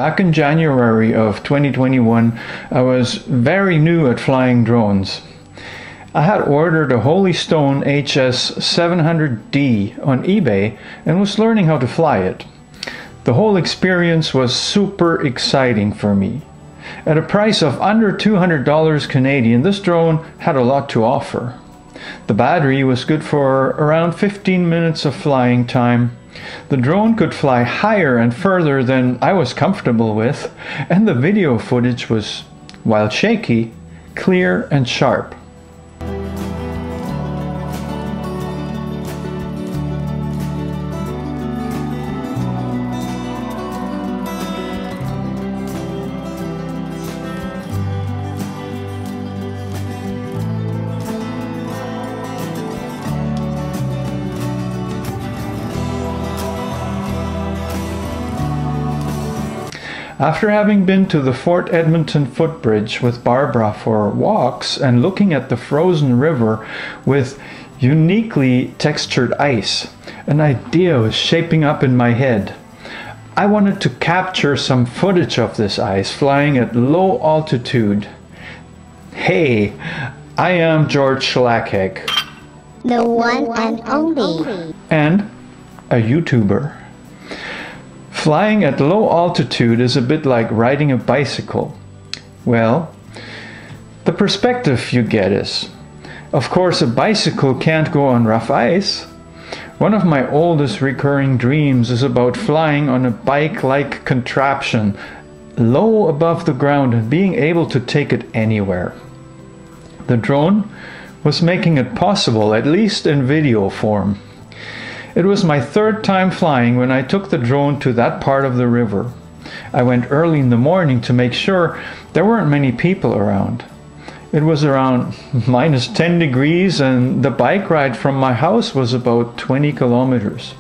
Back in January of 2021, I was very new at flying drones. I had ordered a Holystone HS700D on eBay and was learning how to fly it. The whole experience was super exciting for me. At a price of under $200 Canadian, this drone had a lot to offer. The battery was good for around 15 minutes of flying time. The drone could fly higher and further than I was comfortable with, and the video footage was, while shaky, clear and sharp. After having been to the Fort Edmonton footbridge with Barbara for walks and looking at the frozen river with uniquely textured ice, an idea was shaping up in my head. I wanted to capture some footage of this ice flying at low altitude. Hey, I am George Schlacek, the one and only, and a YouTuber. Flying at low altitude is a bit like riding a bicycle. Well, the perspective you get is, of course, a bicycle can't go on rough ice. One of my oldest recurring dreams is about flying on a bike-like contraption, low above the ground and being able to take it anywhere. The drone was making it possible, at least in video form. It was my third time flying when I took the drone to that part of the river. I went early in the morning to make sure there weren't many people around. It was around minus 10 degrees and the bike ride from my house was about 20 kilometers.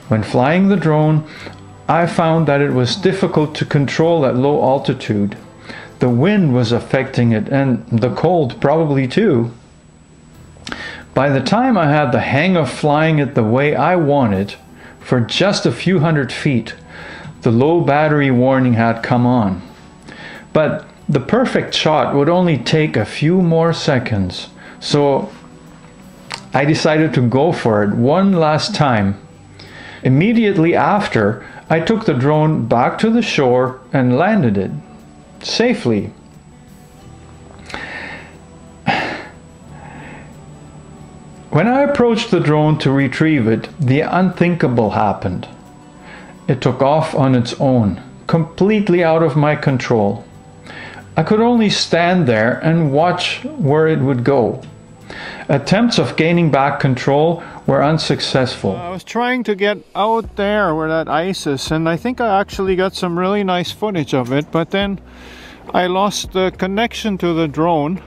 When flying the drone, I found that it was difficult to control at low altitude. The wind was affecting it and the cold probably too. By the time I had the hang of flying it the way I wanted, for just a few hundred feet, the low battery warning had come on. But the perfect shot would only take a few more seconds, so I decided to go for it one last time. Immediately after, I took the drone back to the shore and landed it safely. When I approached the drone to retrieve it, the unthinkable happened. It took off on its own, completely out of my control. I could only stand there and watch where it would go. Attempts of gaining back control were unsuccessful. I was trying to get out there where that ice is, and I think I actually got some really nice footage of it, but then I lost the connection to the drone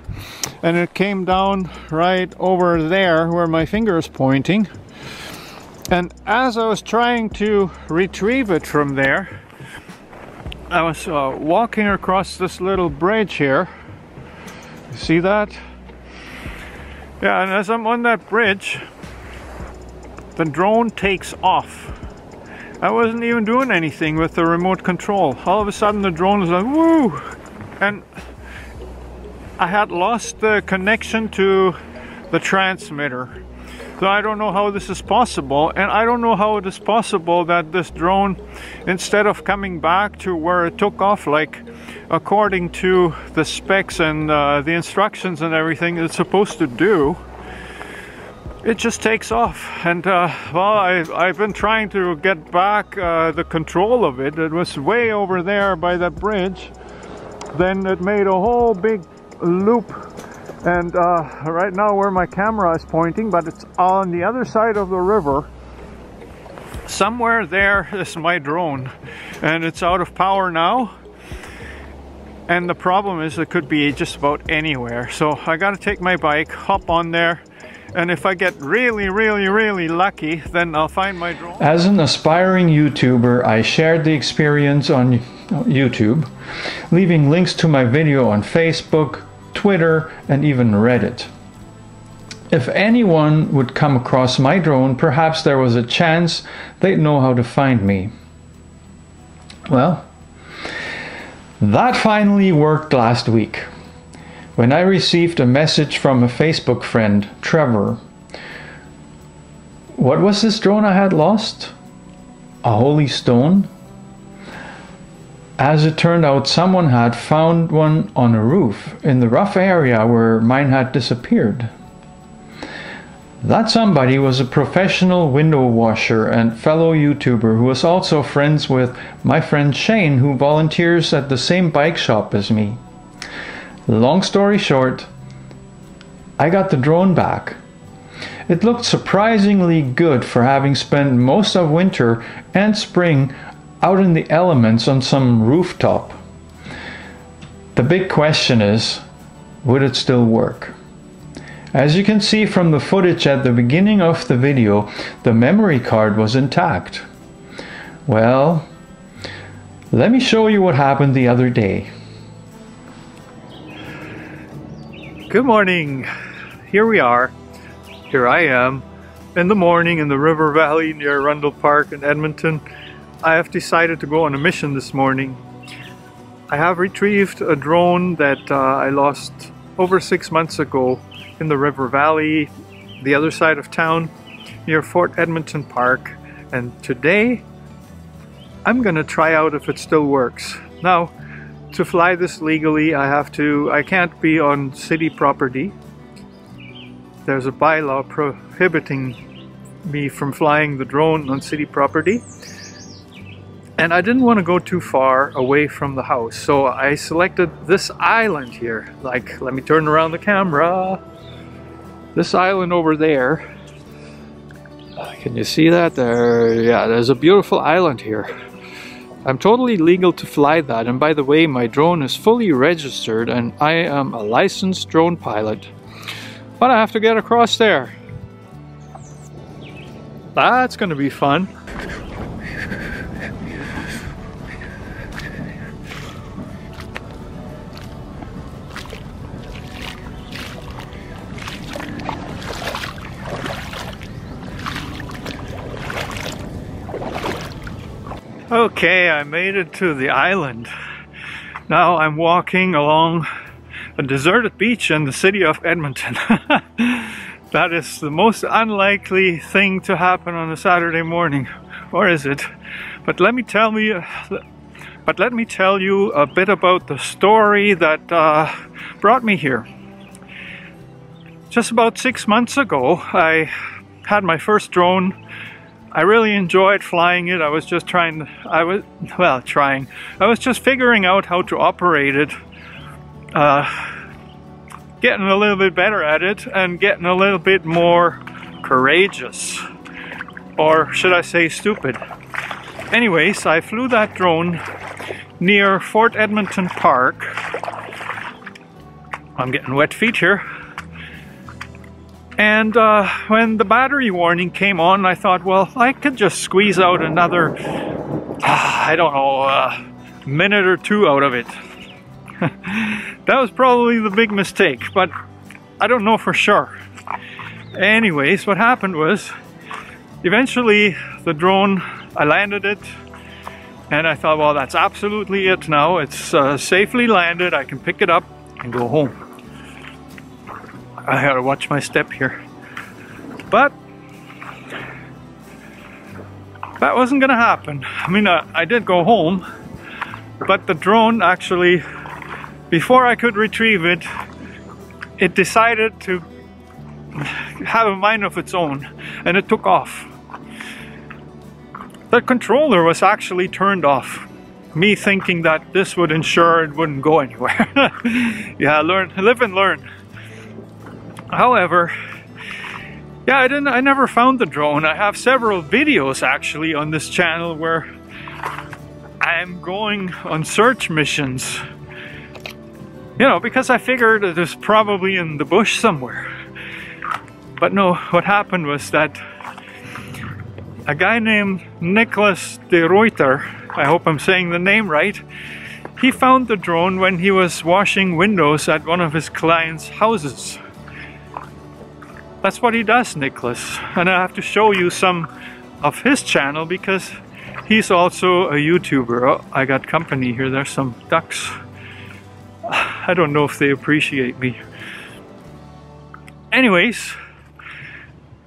and it came down right over there where my finger is pointing. And as I was trying to retrieve it from there, I was walking across this little bridge here. You see that? Yeah, and as I'm on that bridge, the drone takes off. I wasn't even doing anything with the remote control. All of a sudden the drone was like, woo! And I had lost the connection to the transmitter. So I don't know how this is possible, and I don't know how it is possible that this drone, instead of coming back to where it took off, like according to the specs and the instructions and everything it's supposed to do, it just takes off. And well, I've been trying to get back the control of it. It was way over there by that bridge. Then it made a whole big loop, and right now where my camera is pointing, but it's on the other side of the river. Somewhere there is my drone, and it's out of power now. And the problem is it could be just about anywhere. So I gotta take my bike, hop on there, and if I get really lucky, then I'll find my drone. As an aspiring YouTuber, I shared the experience on YouTube, leaving links to my video on Facebook, Twitter, and even Reddit. If anyone would come across my drone, perhaps there was a chance they'd know how to find me. Well, That finally worked last week, when I received a message from a Facebook friend, Trevor. What was this drone I had lost? A holy stone? As it turned out, someone had found one on a roof in the rough area where mine had disappeared. That somebody was a professional window washer and fellow YouTuber who was also friends with my friend Shane, who volunteers at the same bike shop as me. Long story short, I got the drone back. It looked surprisingly good for having spent most of winter and spring out in the elements on some rooftop. The big question is, would it still work? As you can see from the footage at the beginning of the video, the memory card was intact. Well, let me show you what happened the other day. Good morning. Here we are. Here I am in the morning in the river valley near Rundle Park in Edmonton. I have decided to go on a mission this morning. I have retrieved a drone that I lost over 6 months ago in the river valley, the other side of town, near Fort Edmonton Park. And today, I'm gonna try out if it still works. Now, to fly this legally, I can't be on city property. There's a bylaw prohibiting me from flying the drone on city property. And I didn't want to go too far away from the house, so I selected this island here. Like, let me turn around the camera. This island over there. Can you see that there? Yeah, there's a beautiful island here. I'm totally legal to fly that, and by the way, my drone is fully registered and I am a licensed drone pilot. But I have to get across there. That's gonna be fun. Okay, I made it to the island. Now I'm walking along a deserted beach in the city of Edmonton. That is the most unlikely thing to happen on a Saturday morning, or is it? But let me tell you a bit about the story that brought me here. Just about 6 months ago, I had my first drone. I really enjoyed flying it. I was just I was just figuring out how to operate it, getting a little bit better at it and getting a little bit more courageous, or should I say stupid. Anyways, I flew that drone near Fort Edmonton Park. I'm getting wet feet here. And when the battery warning came on, I thought, well, I could just squeeze out another, I don't know, minute or two out of it. That was probably the big mistake, but I don't know for sure. Anyways, what happened was, eventually the drone, I landed it, and I thought, well, that's absolutely it now. It's safely landed, I can pick it up and go home. I gotta watch my step here. But that wasn't gonna happen. I mean, I did go home, but the drone actually, before I could retrieve it, it decided to have a mind of its own, and it took off. The controller was actually turned off. Me thinking that this would ensure it wouldn't go anywhere. Yeah, live and learn. However, yeah, I never found the drone. I have several videos actually on this channel where I'm going on search missions. You know, because I figured it was probably in the bush somewhere. But no, what happened was that a guy named Nicholas de Ruyter, I hope I'm saying the name right, he found the drone when he was washing windows at one of his clients' houses. That's what he does, Nicholas. And I have to show you some of his channel because He's also a YouTuber. Oh, I got company here. There's some ducks. I don't know if they appreciate me. Anyways,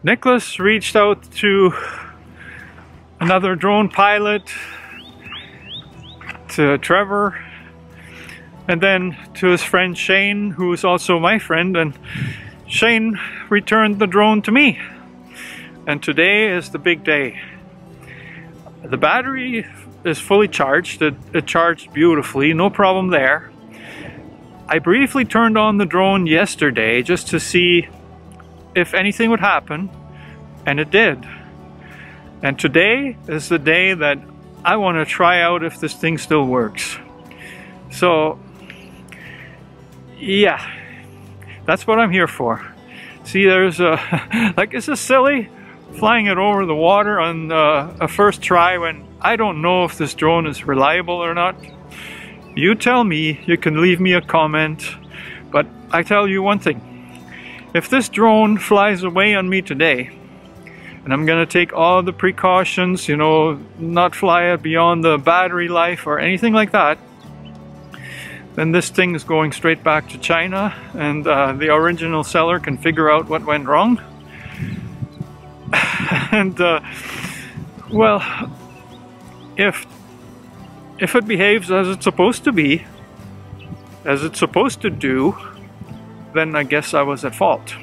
Nicholas reached out to another drone pilot, to Trevor, and then to his friend Shane, who is also my friend, and Shane returned the drone to me. And today is the big day. The battery is fully charged. It charged beautifully, no problem there. I briefly turned on the drone yesterday just to see if anything would happen, and it did. And today is the day that I want to try out if this thing still works. So yeah, that's what I'm here for. See, there's a like, is this silly? Flying it over the water on a first try when I don't know if this drone is reliable or not. You tell me. You can leave me a comment, but I tell you one thing. If this drone flies away on me today, and I'm gonna take all the precautions, you know, not fly it beyond the battery life or anything like that, then this thing is going straight back to China, and the original seller can figure out what went wrong. And well, if it behaves as it's supposed to be, as it's supposed to do, then I guess I was at fault.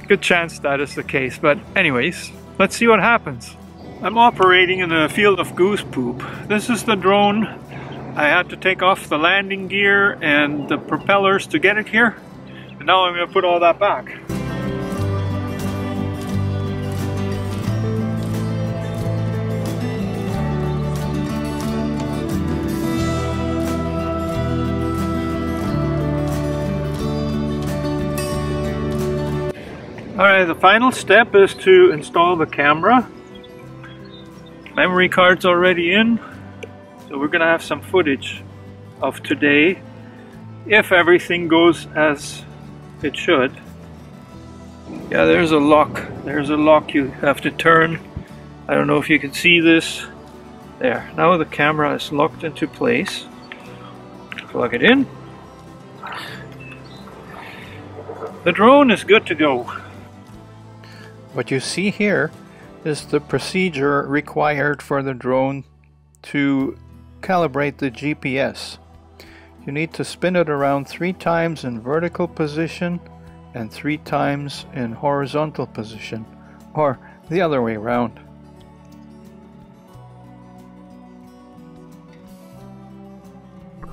Good chance that is the case, but anyways, let's see what happens. I'm operating in a field of goose poop. This is the drone. I had to take off the landing gear and the propellers to get it here, and now I'm going to put all that back. Alright, the final step is to install the camera. Memory card's already in, so we're gonna have some footage of today if everything goes as it should. Yeah, there's a lock. There's a lock you have to turn. I don't know if you can see this. There, now the camera is locked into place. Plug it in. The drone is good to go. What you see here is the procedure required for the drone to calibrate the GPS. You need to spin it around 3 times in vertical position and 3 times in horizontal position, or the other way around.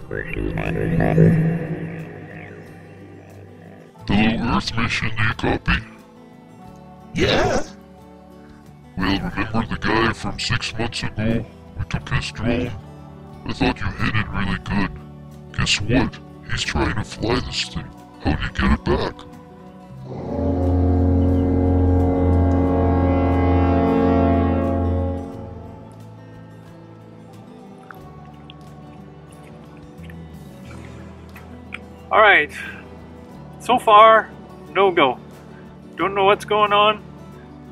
The Low Earth mission, do you copy? Yeah? Well, remember the guy from 6 months ago? We took his drone. I thought you hit it really good. Guess what? He's trying to fly this thing. How do you get it back? Alright, so far, no go. Don't know what's going on.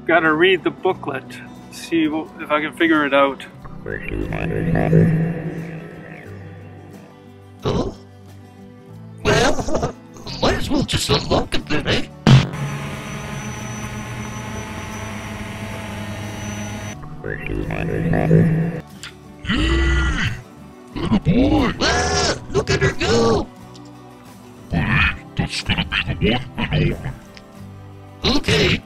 Gotta read the booklet, see if I can figure it out. Oh? Well, might as well just unlock it then, eh? Yay! Little boy! Ah, look at her go! But hey, that's gonna be the one and only. Okay.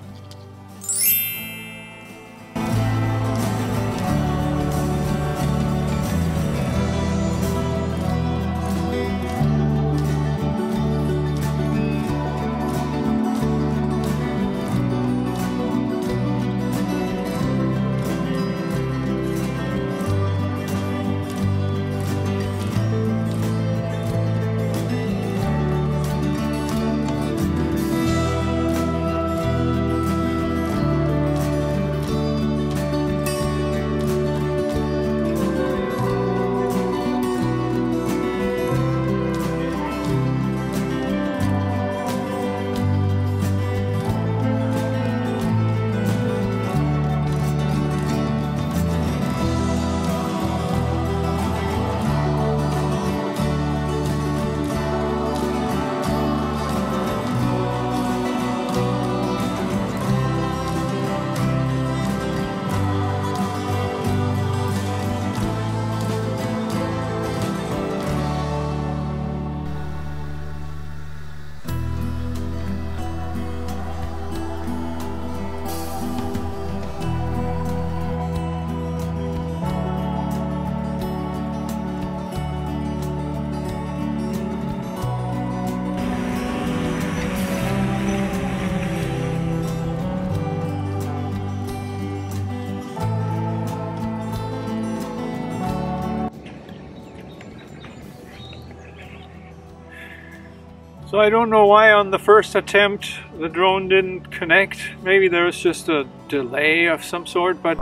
So I don't know why on the first attempt the drone didn't connect. Maybe there was just a delay of some sort, but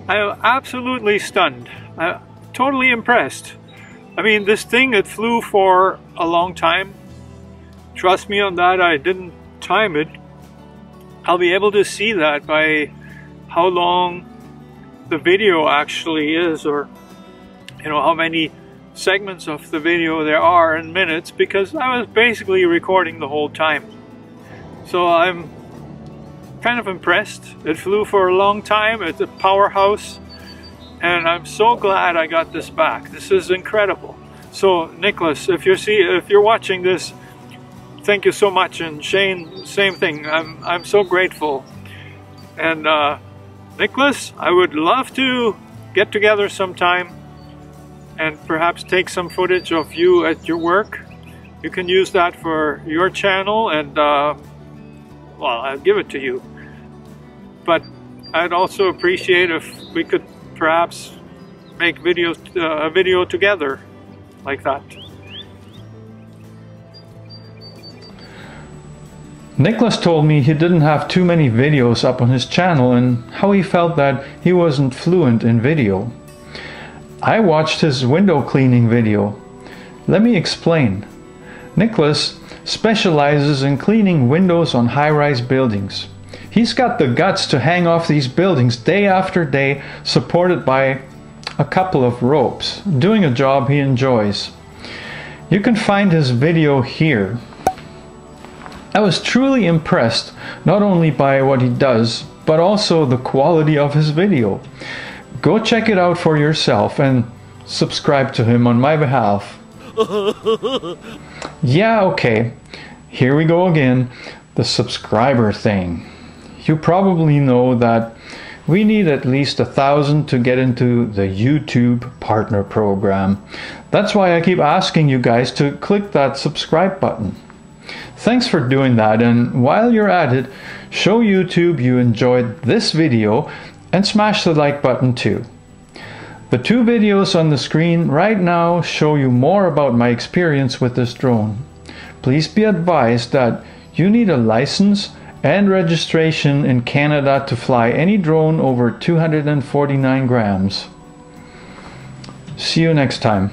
I'm absolutely stunned. I'm totally impressed. I mean, this thing, it flew for a long time. Trust me on that, I didn't time it. I'll be able to see that by how long the video actually is, or you know, how many segments of the video there are in minutes, because I was basically recording the whole time. So I'm kind of impressed. It flew for a long time. It's a powerhouse, and I'm so glad I got this back. This is incredible. So Nicholas, if you're watching this, thank you so much. And Shane, same thing. I'm so grateful. And Nicholas, I would love to get together sometime and perhaps take some footage of you at your work. You can use that for your channel, and well, I'll give it to you. But I'd also appreciate if we could perhaps make a video together like that. Nicholas told me he didn't have too many videos up on his channel and how he felt that he wasn't fluent in video. I watched his window cleaning video. Let me explain. Nicholas specializes in cleaning windows on high-rise buildings. He's got the guts to hang off these buildings day after day, supported by a couple of ropes, doing a job he enjoys. You can find his video here. I was truly impressed not only by what he does, but also the quality of his video. Go check it out for yourself and subscribe to him on my behalf. Yeah, okay, here we go again, the subscriber thing. You probably know that we need at least 1,000 to get into the YouTube partner program. That's why I keep asking you guys to click that subscribe button. Thanks for doing that, and while you're at it, show YouTube you enjoyed this video and smash the like button too. The two videos on the screen right now show you more about my experience with this drone. Please be advised that you need a license and registration in Canada to fly any drone over 249 grams. See you next time.